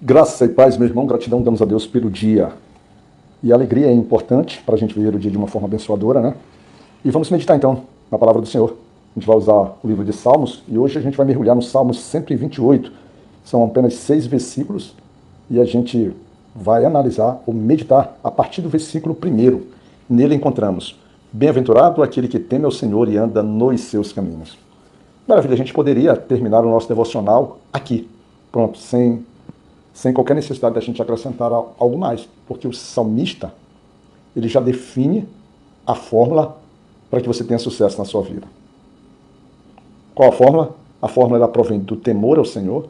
Graça e paz, meu irmão, gratidão damos a Deus pelo dia. E a alegria é importante para a gente viver o dia de uma forma abençoadora, né? E vamos meditar então na palavra do Senhor. A gente vai usar o livro de Salmos e hoje a gente vai mergulhar no Salmos 128. São apenas 6 versículos e a gente vai analisar ou meditar a partir do versículo 1. Nele encontramos: bem-aventurado aquele que teme ao Senhor e anda nos seus caminhos. Maravilha, a gente poderia terminar o nosso devocional aqui, pronto, sem qualquer necessidade da gente acrescentar algo mais, porque o salmista, ele já define a fórmula para que você tenha sucesso na sua vida. Qual a fórmula? A fórmula ela provém do temor ao Senhor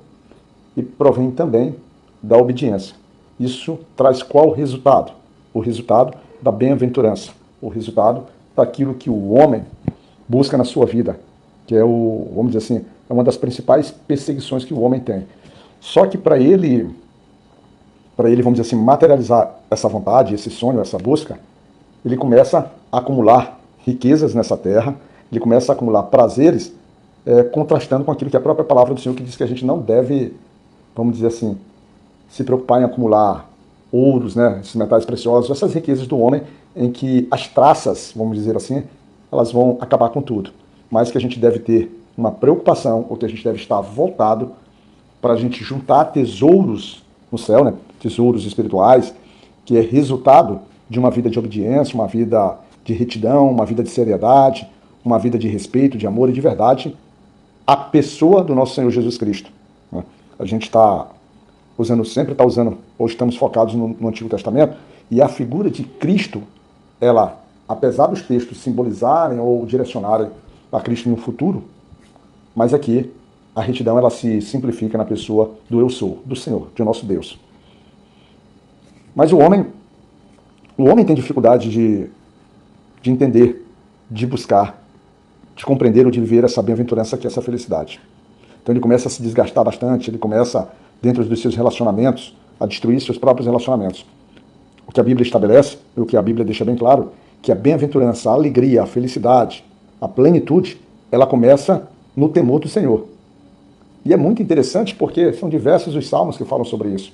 e provém também da obediência. Isso traz qual resultado? O resultado da bem-aventurança, o resultado daquilo que o homem busca na sua vida, que é vamos dizer assim, é uma das principais perseguições que o homem tem. Só que para ele, vamos dizer assim, materializar essa vontade, esse sonho, essa busca, ele começa a acumular riquezas nessa terra, ele começa a acumular prazeres, contrastando com aquilo que é a própria palavra do Senhor, que diz que a gente não deve, vamos dizer assim, se preocupar em acumular ouros, né, esses metais preciosos, essas riquezas do homem, em que as traças, vamos dizer assim, elas vão acabar com tudo. Mas que a gente deve ter uma preocupação, ou que a gente deve estar voltado para a gente juntar tesouros no céu, né? Tesouros espirituais, que é resultado de uma vida de obediência, uma vida de retidão, uma vida de seriedade, uma vida de respeito, de amor e de verdade à pessoa do nosso Senhor Jesus Cristo. Né? A gente sempre está usando, hoje estamos focados no Antigo Testamento, e a figura de Cristo, ela, apesar dos textos simbolizarem ou direcionarem a Cristo no futuro, mas aqui a retidão ela se simplifica na pessoa do eu sou, do Senhor, de nosso Deus. Mas o homem tem dificuldade de entender, de buscar, de compreender ou de viver essa bem-aventurança que é essa felicidade. Então ele começa a se desgastar bastante, ele começa, dentro dos seus relacionamentos, a destruir seus próprios relacionamentos. O que a Bíblia estabelece, o que a Bíblia deixa bem claro, que a bem-aventurança, a alegria, a felicidade, a plenitude, ela começa no temor do Senhor. E é muito interessante porque são diversos os salmos que falam sobre isso.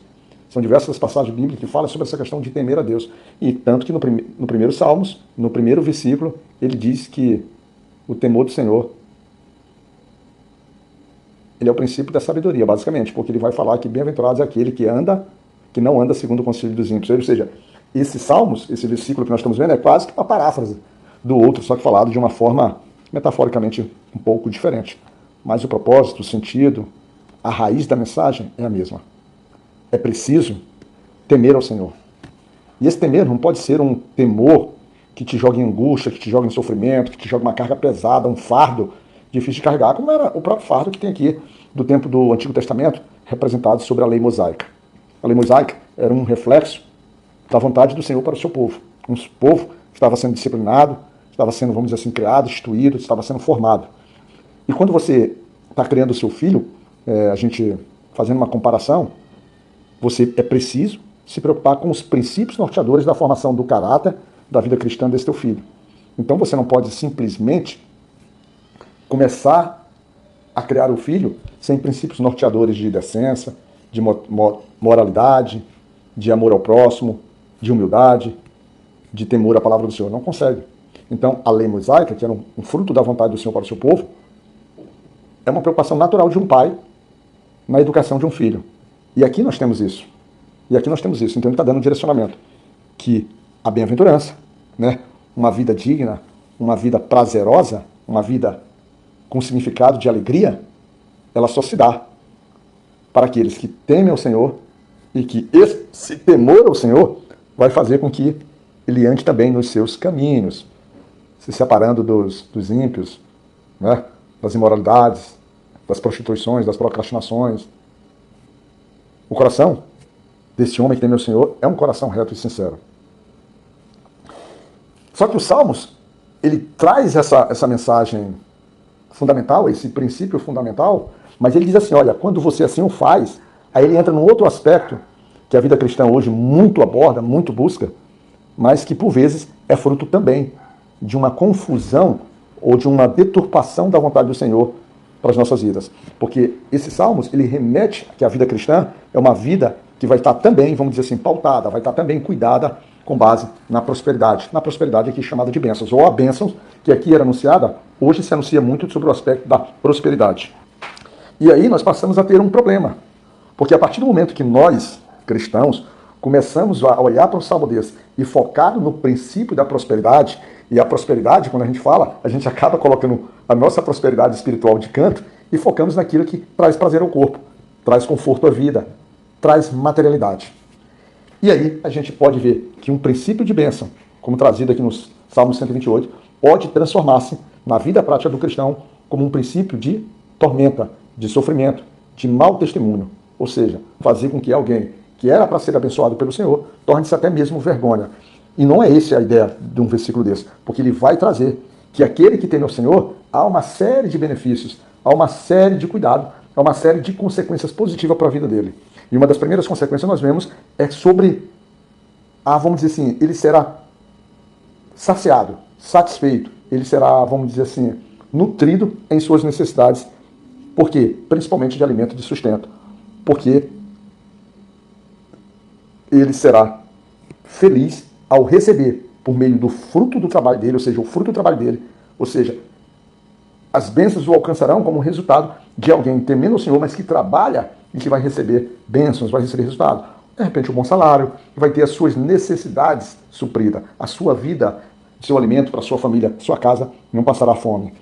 São diversas as passagens bíblicas que falam sobre essa questão de temer a Deus. E tanto que no primeiro Salmos, no primeiro versículo, ele diz que o temor do Senhor, ele é o princípio da sabedoria, basicamente, porque ele vai falar que bem-aventurado é aquele que não anda segundo o conselho dos ímpios. Ou seja, esses salmos, esse versículo que nós estamos vendo, é quase que uma paráfrase do outro, só que falado de uma forma metaforicamente um pouco diferente. Mas o propósito, o sentido, a raiz da mensagem é a mesma. É preciso temer ao Senhor. E esse temer não pode ser um temor que te joga em angústia, que te joga em sofrimento, que te joga uma carga pesada, um fardo difícil de carregar, como era o próprio fardo que tem aqui do tempo do Antigo Testamento, representado sobre a lei mosaica. A lei mosaica era um reflexo da vontade do Senhor para o seu povo. Um povo que estava sendo disciplinado, estava sendo, vamos dizer assim, criado, instituído, estava sendo formado. E quando você está criando o seu filho, a gente fazendo uma comparação, você é preciso se preocupar com os princípios norteadores da formação do caráter da vida cristã desse teu filho. Então você não pode simplesmente começar a criar o filho sem princípios norteadores de decência, de moralidade, de amor ao próximo, de humildade, de temor à palavra do Senhor. Não consegue. Então a lei mosaica, que era um fruto da vontade do Senhor para o seu povo, é uma preocupação natural de um pai na educação de um filho. E aqui nós temos isso. Então ele está dando um direcionamento. Que a bem-aventurança, né, uma vida digna, uma vida prazerosa, uma vida com significado de alegria, ela só se dá para aqueles que temem ao Senhor e que esse temor ao Senhor vai fazer com que ele ande também nos seus caminhos, se separando dos ímpios, né, das imoralidades, das prostituições, das procrastinações. O coração desse homem que teme ao Senhor é um coração reto e sincero. Só que os Salmos, ele traz essa mensagem fundamental, esse princípio fundamental, mas ele diz assim, olha, quando você assim o faz, aí ele entra num outro aspecto que a vida cristã hoje muito aborda, muito busca, mas que por vezes é fruto também de uma confusão ou de uma deturpação da vontade do Senhor para as nossas vidas. Porque esses salmos, ele remete que a vida cristã é uma vida que vai estar também, vamos dizer assim, pautada, vai estar também cuidada com base na prosperidade. Na prosperidade aqui chamada de bênçãos, ou a bênção que aqui era anunciada, hoje se anuncia muito sobre o aspecto da prosperidade. E aí nós passamos a ter um problema, porque a partir do momento que nós, cristãos, começamos a olhar para um salmo desse e focar no princípio da prosperidade, e a prosperidade, quando a gente fala, a gente acaba colocando a nossa prosperidade espiritual de canto e focamos naquilo que traz prazer ao corpo, traz conforto à vida, traz materialidade. E aí a gente pode ver que um princípio de bênção, como trazido aqui no Salmo 128, pode transformar-se na vida prática do cristão como um princípio de tormenta, de sofrimento, de mau testemunho. Ou seja, fazer com que alguém que era para ser abençoado pelo Senhor torne-se até mesmo vergonha. E não é essa a ideia de um versículo desse, porque ele vai trazer que aquele que tem no Senhor, há uma série de benefícios, há uma série de cuidado, há uma série de consequências positivas para a vida dele. E uma das primeiras consequências nós vemos é sobre, vamos dizer assim, ele será saciado, satisfeito, ele será, vamos dizer assim, nutrido em suas necessidades. Por quê? Principalmente de alimento de sustento. Porque ele será feliz ao receber, por meio do fruto do trabalho dele, ou seja, o fruto do trabalho dele, ou seja, as bênçãos o alcançarão como resultado de alguém temendo o Senhor, mas que trabalha e que vai receber bênçãos, vai receber resultado. De repente, um bom salário, vai ter as suas necessidades supridas, a sua vida, seu alimento para a sua família, sua casa, não passará fome.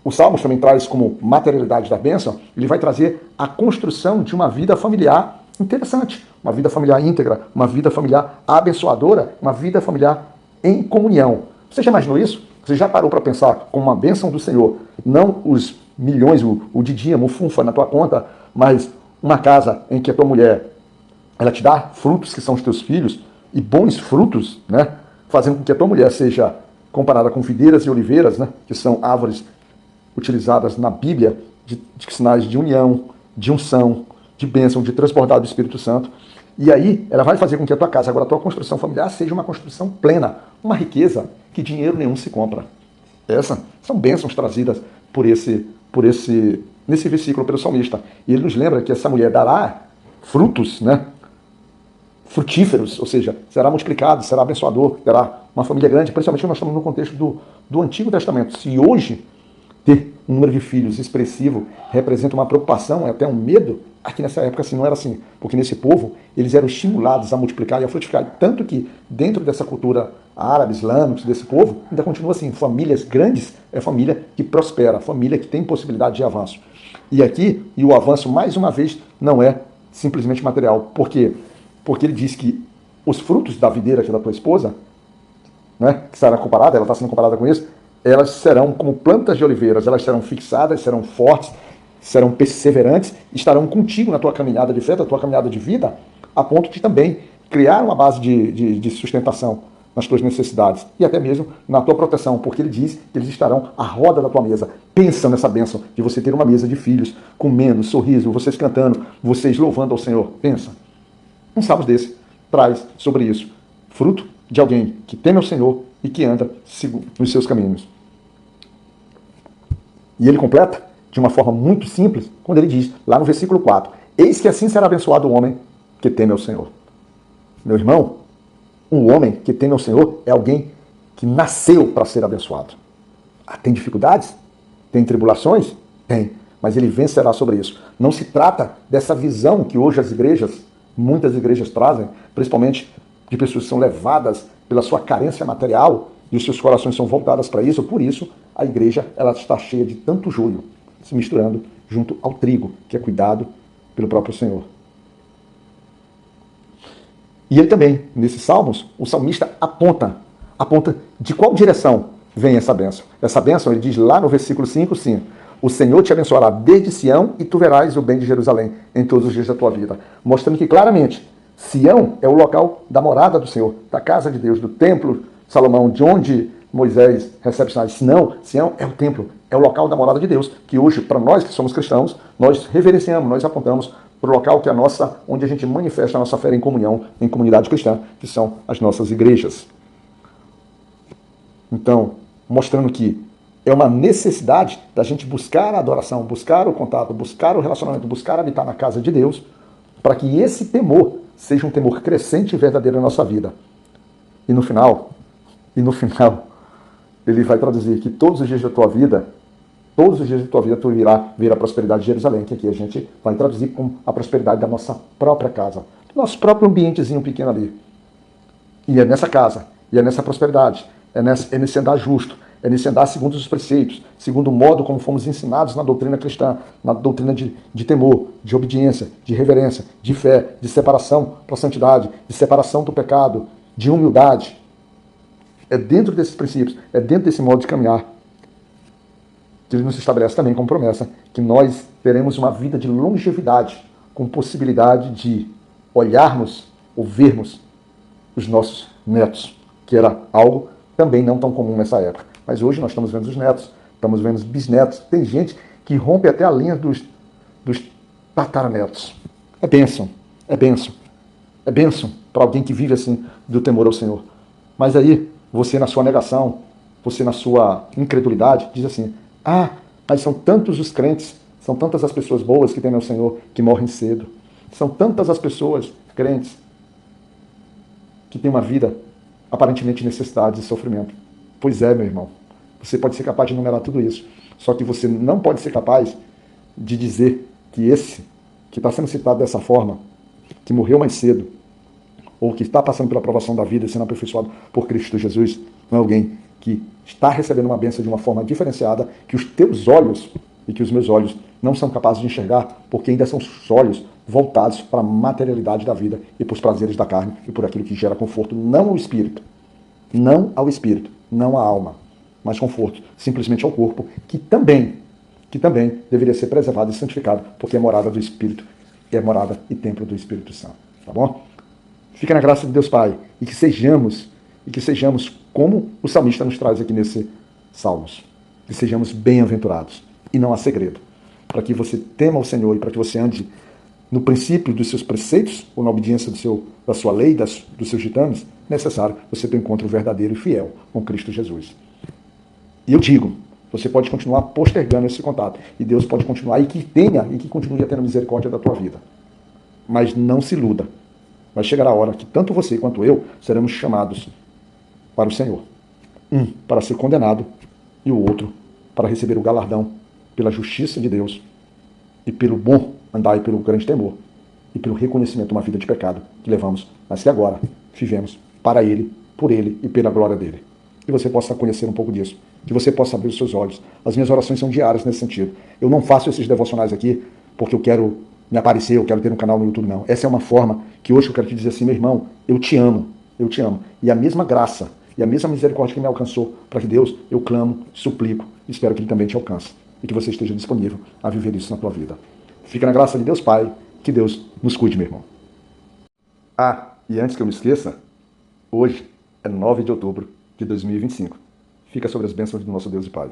O Salmos também traz como materialidade da bênção, ele vai trazer a construção de uma vida familiar interessante, uma vida familiar íntegra, uma vida familiar abençoadora, uma vida familiar em comunhão. Você já imaginou isso? Você já parou para pensar como uma bênção do Senhor, não os milhões, o didimo, o funfa na tua conta, mas uma casa em que a tua mulher, ela te dá frutos que são os teus filhos, e bons frutos, né? Fazendo com que a tua mulher seja comparada com videiras e oliveiras, né? Que são árvores utilizadas na Bíblia de sinais de união, de unção, de bênção, de transbordar do Espírito Santo. E aí ela vai fazer com que a tua casa, agora a tua construção familiar, seja uma construção plena, uma riqueza que dinheiro nenhum se compra. Essas são bênçãos trazidas nesse versículo pelo salmista. E ele nos lembra que essa mulher dará frutos, né? Frutíferos, ou seja, será multiplicado, será abençoador, terá uma família grande, principalmente nós estamos no contexto do Antigo Testamento. Se hoje ter um número de filhos expressivo representa uma preocupação, até um medo, aqui nessa época assim, não era assim, porque nesse povo eles eram estimulados a multiplicar e a frutificar, tanto que dentro dessa cultura árabe, islâmica, desse povo, ainda continua assim, famílias grandes é família que prospera, família que tem possibilidade de avanço. E aqui, o avanço mais uma vez não é simplesmente material. Por quê? Porque ele diz que os frutos da videira que é da tua esposa, né, que será comparada, ela está sendo comparada com isso, elas serão como plantas de oliveiras, elas serão fixadas, serão fortes, serão perseverantes, estarão contigo na tua caminhada de fé, na tua caminhada de vida, a ponto de também criar uma base de sustentação nas tuas necessidades e até mesmo na tua proteção, porque ele diz que eles estarão à roda da tua mesa. Pensa nessa bênção de você ter uma mesa de filhos, comendo, sorriso, vocês cantando, vocês louvando ao Senhor. Pensa. Um salmo desse traz sobre isso. Fruto de alguém que teme ao Senhor e que anda nos seus caminhos. E ele completa de uma forma muito simples, quando ele diz, lá no versículo 4, eis que assim será abençoado o homem que teme ao Senhor. Meu irmão, um homem que teme ao Senhor é alguém que nasceu para ser abençoado. Tem dificuldades? Tem tribulações? Tem. Mas ele vencerá sobre isso. Não se trata dessa visão que hoje as igrejas, muitas igrejas trazem, principalmente de pessoas que são levadas pela sua carência material e os seus corações são voltados para isso. Por isso, a igreja ela está cheia de tanto joio se misturando junto ao trigo, que é cuidado pelo próprio Senhor. E ele também, nesses salmos, o salmista aponta de qual direção vem essa bênção. Essa bênção, ele diz lá no versículo 5, sim, o Senhor te abençoará desde Sião e tu verás o bem de Jerusalém em todos os dias da tua vida. Mostrando que claramente, Sião é o local da morada do Senhor, da casa de Deus, do templo Salomão, de onde Moisés recebe sinais. Sião é o templo, é o local da morada de Deus, que hoje, para nós que somos cristãos, nós reverenciamos, nós apontamos para o local que é onde a gente manifesta a nossa fé em comunhão, em comunidade cristã, que são as nossas igrejas. Então, mostrando que é uma necessidade da gente buscar a adoração, buscar o contato, buscar o relacionamento, buscar habitar na casa de Deus, para que esse temor seja um temor crescente e verdadeiro na nossa vida. E no final, ele vai traduzir que todos os dias da tua vida tu irá ver a prosperidade de Jerusalém, que aqui a gente vai traduzir com a prosperidade da nossa própria casa, do nosso próprio ambientezinho pequeno ali. E é nessa casa, e é nessa prosperidade, é nesse andar justo, é nesse andar segundo os preceitos, segundo o modo como fomos ensinados na doutrina cristã, na doutrina de temor, de obediência, de reverência, de fé, de separação para a santidade, de separação do pecado, de humildade. É dentro desses princípios, é dentro desse modo de caminhar que ele nos estabelece também como promessa que nós teremos uma vida de longevidade, com possibilidade de olharmos ou vermos os nossos netos, que era algo também não tão comum nessa época. Mas hoje nós estamos vendo os netos, estamos vendo os bisnetos. Tem gente que rompe até a linha dos tataranetos. É bênção, é bênção. É bênção para alguém que vive assim do temor ao Senhor. Mas aí, você na sua negação, você na sua incredulidade, diz assim, mas são tantos os crentes, são tantas as pessoas boas que temem ao Senhor que morrem cedo. São tantas as pessoas crentes que têm uma vida aparentemente de necessidade e sofrimento. Pois é, meu irmão. Você pode ser capaz de enumerar tudo isso. Só que você não pode ser capaz de dizer que esse, que está sendo citado dessa forma, que morreu mais cedo, ou que está passando pela aprovação da vida e sendo aperfeiçoado por Cristo Jesus, não é alguém que está recebendo uma bênção de uma forma diferenciada, que os teus olhos e que os meus olhos não são capazes de enxergar, porque ainda são os olhos voltados para a materialidade da vida e para os prazeres da carne e por aquilo que gera conforto, não ao espírito, não à alma, mas conforto simplesmente ao corpo, que também deveria ser preservado e santificado, porque é morada do Espírito, é morada e templo do Espírito Santo, tá bom? Fica na graça de Deus Pai, e que sejamos como o salmista nos traz aqui nesse Salmos, que sejamos bem-aventurados, e não há segredo, para que você tema o Senhor e para que você ande no princípio dos seus preceitos, ou na obediência da sua lei, dos seus ditames, necessário você ter um encontro verdadeiro e fiel com Cristo Jesus. E eu digo, você pode continuar postergando esse contato, e Deus pode continuar, e que continue tendo misericórdia da tua vida. Mas não se iluda. Vai chegar a hora que tanto você quanto eu seremos chamados para o Senhor. Um para ser condenado e o outro para receber o galardão pela justiça de Deus e pelo bom andar e pelo grande temor e pelo reconhecimento de uma vida de pecado que levamos, mas que agora vivemos para Ele, por Ele e pela glória dEle. Que você possa conhecer um pouco disso, que você possa abrir os seus olhos. As minhas orações são diárias nesse sentido. Eu não faço esses devocionais aqui porque eu quero me aparecer, eu quero ter um canal no YouTube, não. Essa é uma forma que hoje eu quero te dizer assim, meu irmão, eu te amo. E a mesma graça e a mesma misericórdia que me alcançou para que Deus, eu clamo, suplico, e espero que Ele também te alcance. E que você esteja disponível a viver isso na tua vida. Fica na graça de Deus Pai, que Deus nos cuide, meu irmão. E antes que eu me esqueça, hoje é 9 de outubro de 2025. Fica sobre as bênçãos do nosso Deus e Pai.